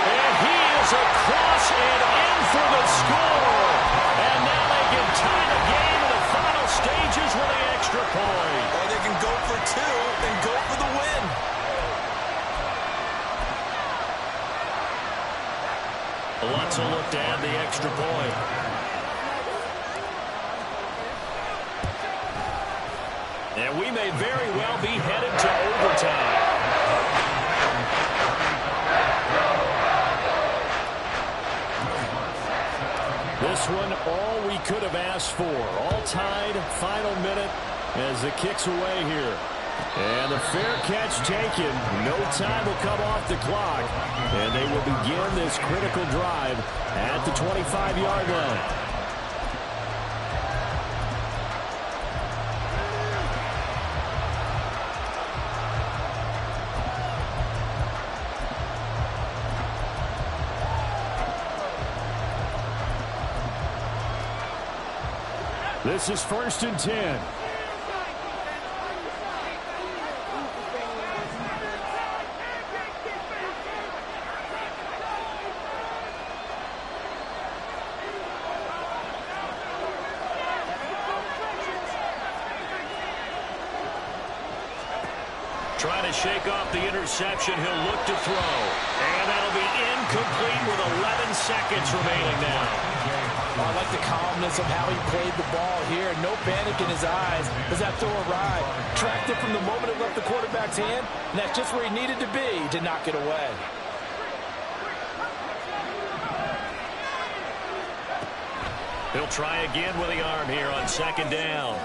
And he is across and in for the score. And now they can tie the game in the final stages with the extra point. Or they can go for 2 and go for the win. Lots of look to add the extra point. And we may very well be headed to overtime. This one, all we could have asked for. All tied, final minute as it kicks away here. And the fair catch taken. No time will come off the clock. And they will begin this critical drive at the 25-yard line. This is 1st and 10. Trying to shake off the interception. He'll look to throw. And that'll be incomplete with 11 seconds remaining now. I like the calmness of how he played the ball here. No panic in his eyes as that throw arrived. Tracked it from the moment it left the quarterback's hand, and that's just where he needed to be to knock it away. He'll try again with the arm here on second down.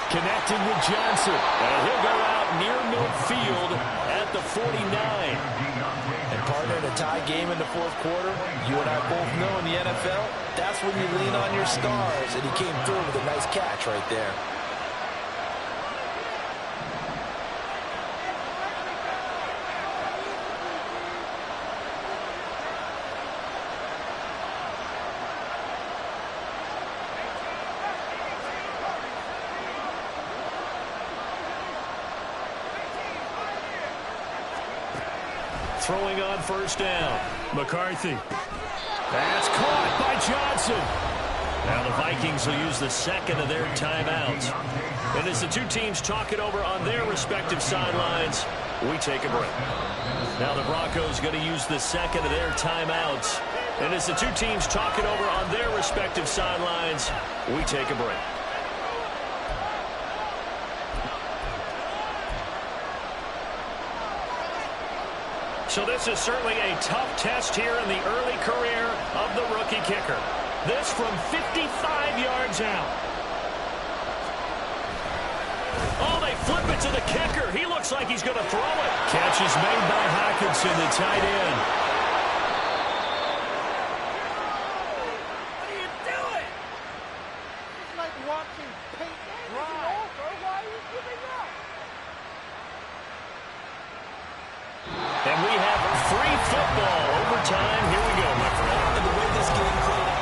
Connecting with Johnson. And he'll go out near midfield at the 49. And partner, in a tie game in the fourth quarter, you and I both know in the NFL, that's when you lean on your stars. And he came through with a nice catch right there. Throwing on first down. McCarthy. That's caught by Johnson. Now the Vikings will use the second of their timeouts. And as the two teams talk it over on their respective sidelines, we take a break. Now the Broncos going to use the second of their timeouts. And as the two teams talk it over on their respective sidelines, we take a break. So this is certainly a tough test here in the early career of the rookie kicker. This from 55 yards out. Oh, they flip it to the kicker. He looks like he's going to throw it. Catch is made by Hockenson, the tight end. What are you doing? It's like watching paint dry. Why are you giving up? And we have free football. Overtime. Here we go, my friend. And the way this game played.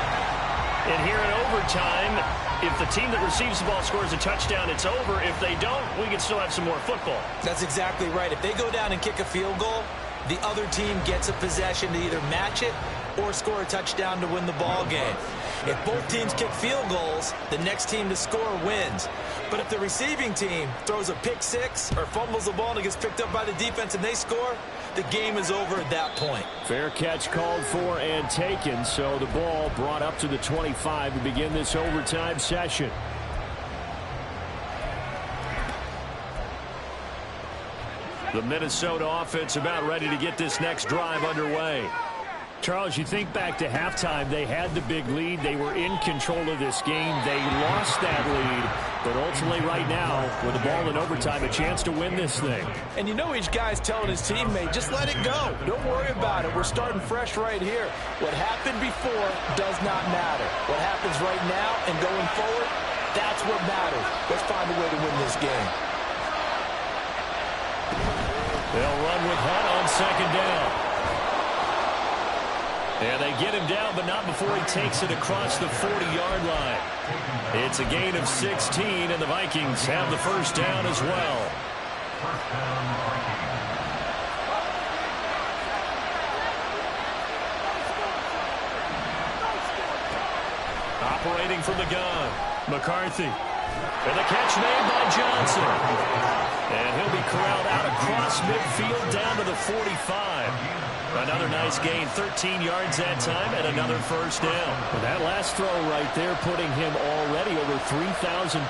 And here in overtime, if the team that receives the ball scores a touchdown, it's over. If they don't, we can still have some more football. That's exactly right. If they go down and kick a field goal, the other team gets a possession to either match it or score a touchdown to win the ball game. If both teams kick field goals, the next team to score wins. But if the receiving team throws a pick six or fumbles the ball and it gets picked up by the defense and they score, the game is over at that point. Fair catch called for and taken, so the ball brought up to the 25 to begin this overtime session. The Minnesota offense about ready to get this next drive underway. Charles, you think back to halftime, they had the big lead. They were in control of this game. They lost that lead, but ultimately right now, with the ball in overtime, a chance to win this thing. And you know each guy's telling his teammate, just let it go. Don't worry about it. We're starting fresh right here. What happened before does not matter. What happens right now and going forward, that's what matters. Let's find a way to win this game. They'll run with Hunt on second down. And they get him down, but not before he takes it across the 40-yard line. It's a gain of 16, and the Vikings have the first down as well. First down, Vikings. Operating from the gun, McCarthy. And the catch made by Johnson. And he'll be corralled out across midfield down to the 45. Another nice gain, 13 yards that time, and another first down. And that last throw right there putting him already over 3,000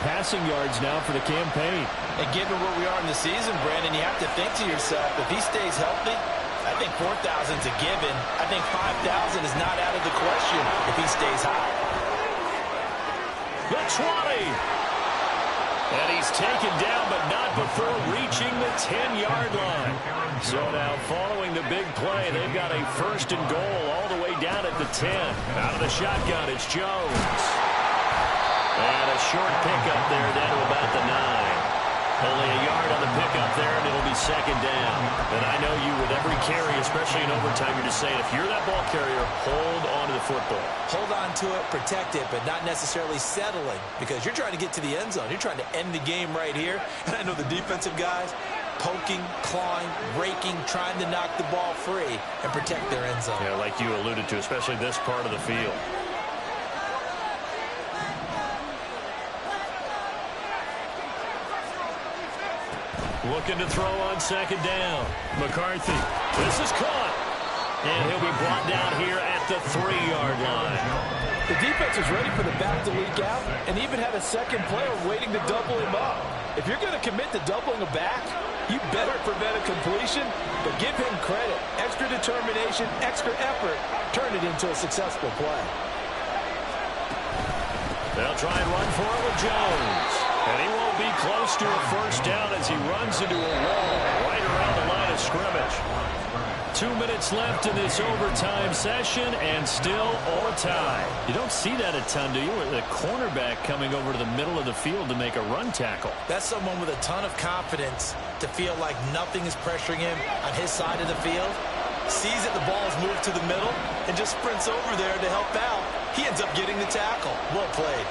passing yards now for the campaign. And given where we are in the season, Brandon, you have to think to yourself, if he stays healthy, I think 4,000's a given. I think 5,000 is not out of the question if he stays high. The 20. And he's taken down, but not before reaching the 10-yard line. So now, following the big play, they've got a first and goal all the way down at the 10. Out of the shotgun, it's Jones. And a short pickup there down to about the 9. Only a yard on the pickup there, and it'll be second down. And I know you, with every carry, especially in overtime, you're just saying, if you're that ball carrier, hold on to the football. Hold on to it, protect it, but not necessarily settling, because you're trying to get to the end zone. You're trying to end the game right here. And I know the defensive guys poking, clawing, raking, trying to knock the ball free and protect their end zone. Yeah, like you alluded to, especially this part of the field. Looking to throw on second down. McCarthy. This is caught. And he'll be brought down here at the 3-yard line. The defense was ready for the back to leak out and even had a second player waiting to double him up. If you're going to commit to doubling a back, you better prevent a completion, but give him credit. Extra determination, extra effort, turn it into a successful play. They'll try and run for it with Jones. And he won't be close to a first down as he runs into a wall right around the line of scrimmage. 2 minutes left in this overtime session, and still all tie. You don't see that a ton, do you? With a cornerback coming over to the middle of the field to make a run tackle. That's someone with a ton of confidence to feel like nothing is pressuring him on his side of the field. Sees that the ball is moved to the middle and just sprints over there to help out. He ends up getting the tackle. Well played.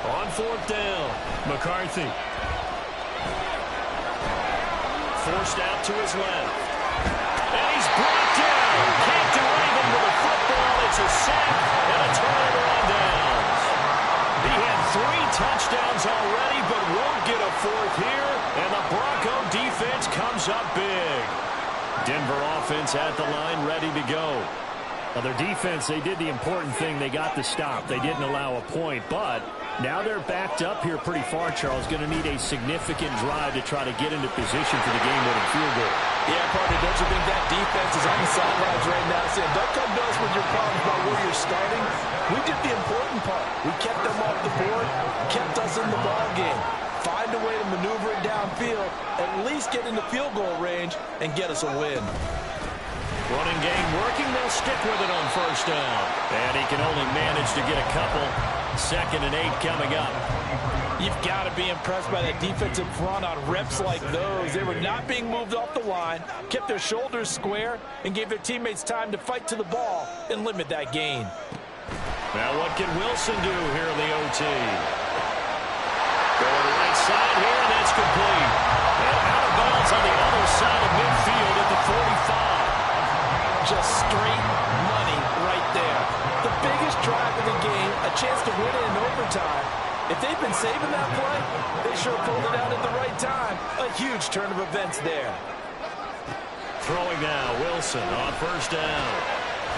On fourth down, McCarthy. Forced out to his left. And he's brought down. Can't do anything with the football. It's a sack and a turnover on downs. He had 3 touchdowns already, but won't get a 4th here. And the Bronco defense comes up big. Denver offense at the line, ready to go. Well, their defense, they did the important thing. They got the stop. They didn't allow a point, but now they're backed up here pretty far, Charles. Going to need a significant drive to try to get into position for the game-winning field goal. Yeah, partner, don't you think that defense is on the sidelines right now saying, don't come to us with your problems about where you're starting. We did the important part. We kept them off the board, kept us in the ball game. Find a way to maneuver it downfield, at least get into field goal range, and get us a win. Running game working. They'll stick with it on first down. And he can only manage to get a couple. 2nd and 8 coming up. You've got to be impressed by that defensive front on reps like those. They were not being moved off the line, kept their shoulders square, and gave their teammates time to fight to the ball and limit that gain. Now what can Wilson do here in the OT? Going right side here, and that's complete. And out of bounds on the other side of midfield at the 45. Just straight money right there. The biggest drive of the game, a chance to win it in overtime. If they've been saving that play, they sure pulled it out at the right time. A huge turn of events there. Throwing now, Wilson on first down.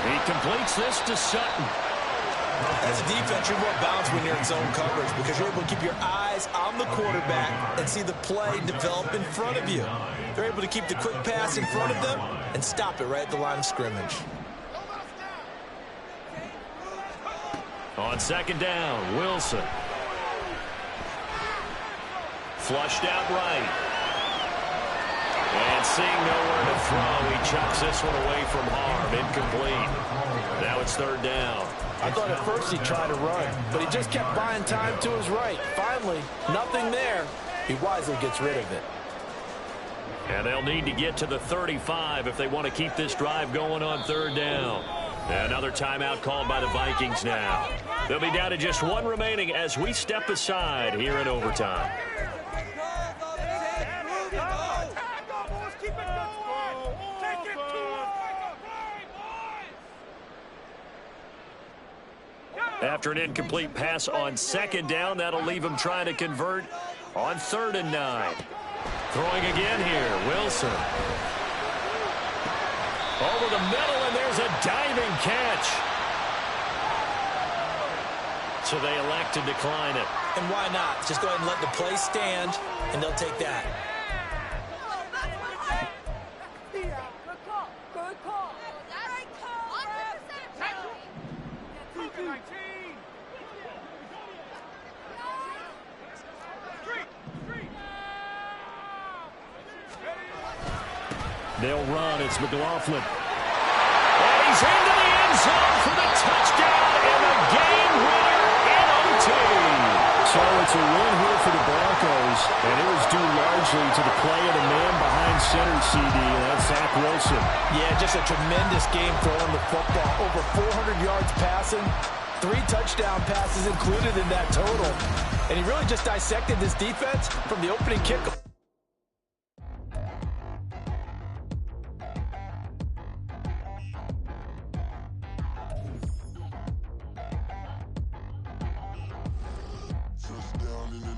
He completes this to Sutton. As a defense, you're more balanced when you're in zone coverage because you're able to keep your eyes on the quarterback and see the play develop in front of you. They're able to keep the quick pass in front of them and stop it right at the line of scrimmage. On second down, Wilson. Flushed out right. And seeing nowhere to throw, he chucks this one away from harm. Incomplete. Now it's 3rd down. I thought at first he'd try to run, but he just kept buying time to his right. Finally, nothing there. He wisely gets rid of it. And they'll need to get to the 35 if they want to keep this drive going on 3rd down. Another timeout called by the Vikings now. They'll be down to just 1 remaining as we step aside here in overtime. After an incomplete pass on second down, that'll leave him trying to convert on 3rd and 9. Throwing again here, Wilson. Over the middle, and there's a diving catch. So they elect to decline it. And why not? Just go ahead and let the play stand, and they'll take that. They'll run. It's McLaughlin. And he's into the end zone for the touchdown and the game winner in OT. So it's a win here for the Broncos, and it was due largely to the play of the man behind center, CD, and that's Zach Wilson. Yeah, just a tremendous game throwing the football. Over 400 yards passing, 3 touchdown passes included in that total. And he really just dissected this defense from the opening kickoff. down in the